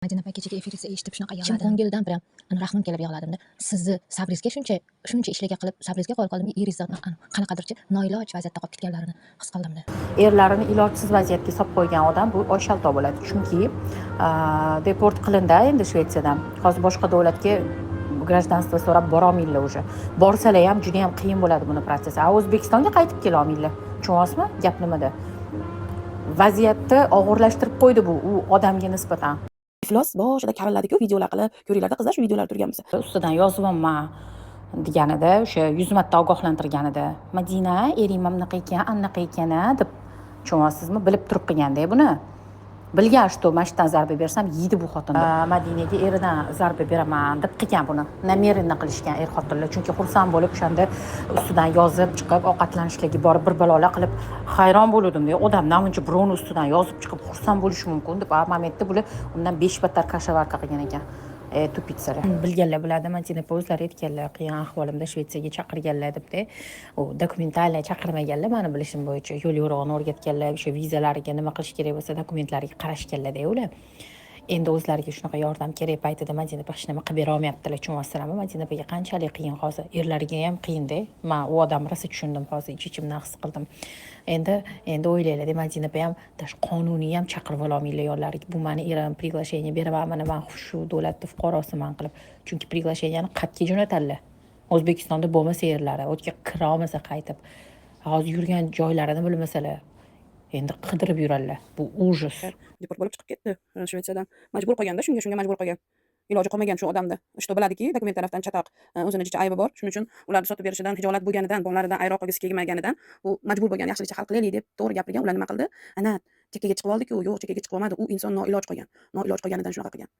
Madina aka kechagi efiringizni eshitib shunaqa yig'ladim. Ko'ngildan biram rahmim kelib yig'ladimda. Sizni sabringizga shuncha ishlaga qilib sabringizga qo'yib qoldim. Eringizni qanaqadirchi noiloj vaziyatda qolib ketganlarini his qildimda. Erlarini ilojsiz vaziyatga solib qo'ygan odam bu Oyshaltoq bo'ladi. Chunki deport qilindi endi Shvetsiyadan. Hozir boshqa davlatga grajdanstvo so'rab bora olmaydilar уже. Borsalar ham juda ham qiyin bo'ladi buni protsessi. O'zbekistonga qaytib kela olmaydilar. Tushunyapsizmi? Gap nimada? Vaziyatni og'irlashtirib qo'ydi bu u odamga nisbatan. Iflos boshida kariladi-ku, videolar qilib, ko'ringlarda qizlar shu videolar turgan bo'lsa. Ustidan yozyapman deganida, o'sha 100 marta ogohlantirganida, Madina, ering mana bunaqa ekan, anaqa ekan deb, tushunyapsizmi? Bilib turib qilganda buni. Bilgan что mashdan zarba bersam yeydi bu xotin. Madinaga eridan zarba beraman deb qilgan buni. Намеренно qilishgan xotinlar, chunki xursand bo'lib o'shanda ustidan yozib chiqib ovqatlanishlarga borib bir balolar qilib hayron bo'ldim-da. Odam namuncha birovni ustidan yozib chiqib xursand bo'lishi mumkin deb momentda bular undan 5 battar kashavarqa qilgan ekan. Tupitsalar. Bilganlar biladi, Madina o'zlari aytganlar, qiyin ahvolimda Shvetsiyaga chaqirganlar debda. U dokumentalniy chaqirmaganlar, meni bilishim bo'yicha yo'l yo'rig'ini o'rgatganlar, o'sha vizalariga nima qilish kerak bo'lsa dokumentlariga qarashganlar-da ular. Endi o'zlariga shunaqa yordam kerak paytida Madina hech nima qilib bera olmayaptilar, tushunasizlarmi? Madina qanchalik qiyin hozir, erlariga ham qiyin-da. Men u odamni rosa tushundim hozir, ichimdan his qildim. Endi o'ylaylar, Madina ham qonuniy ham chaqirib ola olmaydilar yo'llariga. Bu meni erim приглашение beraman, mana men shu davlatni fuqarosiman qilib. Chunki приглашениeni qatga jo'natadilar. O'zbekistonda bo'lmasa yerlari, o'tga kira olmasa qaytib. Hozir yurgan joylarini bilmasalar, endi qidirib yuradilar. Bu ужас. Deport bo'lib chiqib ketdi Shvetsiyadan. Majbur qolganda, shunga majbur qolgan. Iloji qolmagan shu odamda. Ishto biladiki, dokument tarafdan chatoq, o'zini jicha aybi bor. Shuning uchun ularni sotib berishidan, hijolat bo'lganidan, bolalaridan ayroq qilgisi kelmaganidan, u majbur bo'lgan, yaxshilikcha hal qilaylik deb to'g'ri gapirgan. Ular nima qildi? Ana, chekkaga chiqib oldi-ku, yo'q, chekkaga chiqib olmadi. U inson noiloj qolgan. Noiloj qolganidan shunaqa qilgan.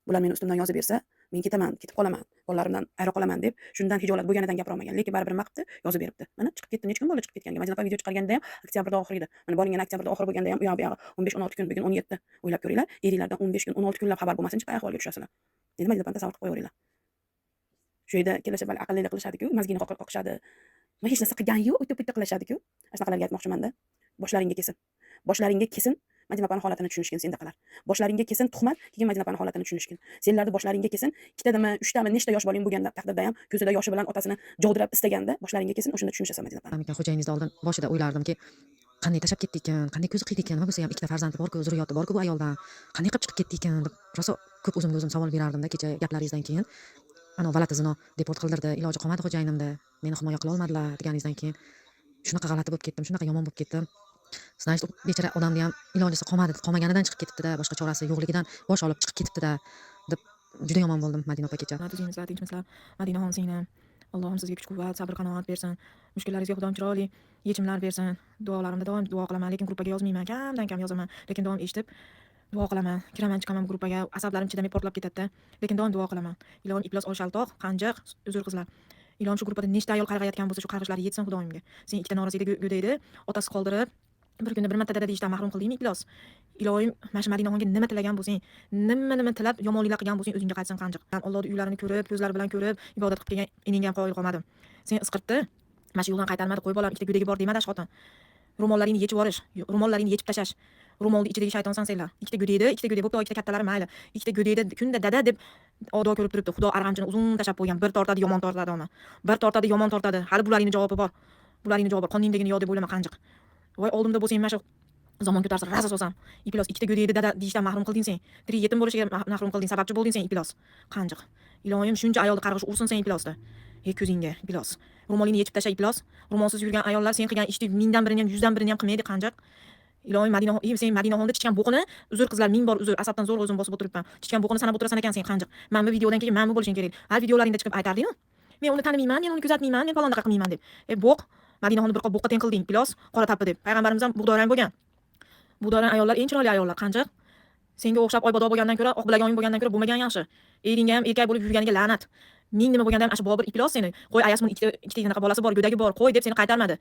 Bular meni ustimdan yozib bersa, men ketaman, ketib qolaman, bolalarimdan ayroq qolaman deb, shundan hijolat bo'lganidan gapira olmagan. Lekin baribir nima qildi? Yozib beribdi. Mana chiqib ketdi, necha kun bo'ldi chiqib ketganiga. Madina video chiqarganda ham oktyabrda oxiri edi. Mana boringani oktyabrda oxiri bo'lganda ham u yoq 15-16 kun, bugun 17. O'ylab ko'ringlar, eringlardan 15 kun, 16 kunlab xabar bo'lmasin, qay ahvolga tushasizlar. Endi Madina tasavvur qilib qo'yaveringlar. Shu yerda kelishib aqllilik qilishadi-ku, mazgini qoqishadi. Va hech narsa qilgani yo'q, o'tib qilishadi-ku. Shunaqalarga aytmoqchiman-da. Boshlaringga kesin. Boshlaringga kesin. Madina opaning holatini tushunishkin sendaqalar. Boshlaringga kesin tuhmat, keyin Madina opaning holatini tushunishkin. Senlarni boshlaringga kesin, ikkitadami, uchtami, nechta yosh bolang bo'lganda taqdirda ham ko'zida yoshi bilan otasini jovdirab istaganda boshlaringga kesin, o'shanda tushunishasan Madina opa. Aka xo'jayingizni oldin boshida o'ylardimki, qanday tashlab ketdi ekan, qanday ko'zi qiydi ekan, nima bo'lsa ham ikkita farzandi bor-ku, zurriyoti bor-ku bu ayoldan. Qanday qilib chiqib ketdi ekan deb rosa ko'p o'zimga o'zim savol berardim-da kecha gaplaringizdan keyin. Ana valatizini deport qildirdi, iloji qolmadi xo'jayinimda. Meni himoya qila olmadilar deganingizdan keyin shunaqa g'alati bo'lib ketdim, shunaqa yomon bo'lib ketdim. Значит, bechara odamni ham ilojisi qolmaganidan chiqib ketibdi-da, boshqa chorasi yo'qligidan bosh olib chiqib ketibdi-da deb juda yomon bo'ldim Madina opa kecha. Tuzingizlar, tinchmisizlar. Madinaxon singlim. Allohim sizga kuch-quvvat, sabr-qanoat bersin. Mushkullaringizga Xudoim chiroyli yechimlar bersin. Duolarimda doim duo qilaman, lekin gruppaga yozmayman, kamdan-kam yozaman, lekin doim eshitib duo qilaman. Kiraman, chiqaman gruppaga, asablarim chidamay portlab ketadi-da, lekin doim duo qilaman. Ilon Iflos Oyshaltoq, Qanjiq, uzr qizlar. Ilon shu gruppada nechta ayol qarg'ayotgan bo'lsa, shu qarg'ishlari yetsin Xudoyimga. Sen ikkita norasida go'daydi, otasi qoldirib, bir kunda bir marta dada deyishdan mahrum qildingmi Iflos? Iloyim, mana Madinaxonga nima tilagan bo'lsang, nima tilab yomonliklar qilgan bo'lsang o'zingga qaytsin Qanjiq. Allohning uylarini ko'rib, ko'zlari bilan ko'rib, ibodat qilib kelgan eningga ham qoyil qolmadim. Sen isqirtdi, mana shu yo'ldan qaytarmadi, qo'y bolam, ikkita go'dagi bor demadi xotin. Ro'mollaringni yechib yuborish, ro'mollaringni yechib tashlash. Ro'molning ichidagi shaytonsan senlar. Ikkita go'daydi bo'pti, ikkita kattalari mayli. Ikkita go'daydi kunda dada deb odo ko'rib turibdi. Xudo arg'amchini uzun tashab qo'ygan. Bir tortadi, yomon tortadi ona. Bir tortadi, yomon tortadi. Hali bularning javobi bor. Bularning javobi qoningdagini yo'q deb o'ylama Qanjiq. Voy oldimda bo'lsang mana shu zamon ko'tarsa raza sosam. Iflos ikkita go'daydi dada deyishdan mahrum qilding sen. Tirik yetim bo'lishiga mahrum qilding, sababchi bo'lding sen Iflos. Qanjiq. Iloyim shuncha ayolni qarg'ish ursin sen Iflosda. Ko'zingga Iflos. Ro'molingni yechib tasha Iflos. Ro'molsiz yurgan ayollar sen qilgan ishni mingdan birini ham, yuzdan birini ham qilmaydi Qanjiq. Iloyim Madinaxon, sen Madinaxonda chiqqan bo'qini, uzr qizlar, ming bor uzr, asabdan zo'r o'zim bosib o'tiribman. Chiqqan bo'qini sanab o'tirasan ekan sen Qanjiq. Men bu videodan keyin men bu bo'lishing kerak. Har videolaringda chiqib aytarding-ku. Men uni tanimayman, men uni kuzatmayman, men falonda qilmayman deb. Bo'q, Madinaxonni bir qop bo'qqa teng qilding, Iflos, qora tappi deb. Payg'ambarimiz ham bug'doyrang bo'lgan. Bug'doyrang ayollar eng chiroyli ayollar Qanjiq. Senga o'xshab oybado bo'lgandan ko'ra, oq bilagoning bo'lgandan ko'ra bo'lmagan yaxshi. Eringga ham erkak bo'lib yurganiga la'nat. Ming nima bo'lganda ham ash Bobur Iflos seni. Qo'y Ayasmun ikkita qanaqa bolasi bor, go'dagi bor, qo'y deb seni qaytarmadi.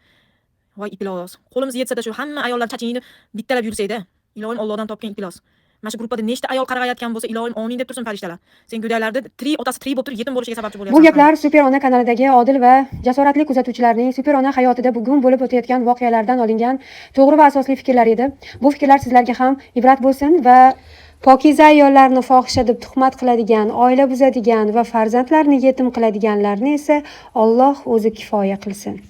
Voy Iflos, qo'limiz yetsa-da shu hamma ayollar chachingni bittalab yursaydi. Iloyim Allohdan topgan Iflos. Mana shu gruppada nechta ayol qarg'ayotgan bo'lsa, iloyim amin deb tursin farishtalar. Sen go'daylarda otasi tri bo'lib turib yetim bo'lishiga sababchi bo'lyapsan. Bu gaplar Super Ona kanalidagi odil va jasoratli kuzatuvchilarning Super Ona hayotida bugun bo'lib o'tayotgan voqealardan olingan to'g'ri va asosli fikrlar edi. Bu fikrlar sizlarga ham ibrat bo'lsin va Pokiza ayollarni fohisha deb tuhmat qiladigan, oila buzadigan va farzandlarni yetim qiladiganlarni esa Alloh o'zi kifoya qilsin.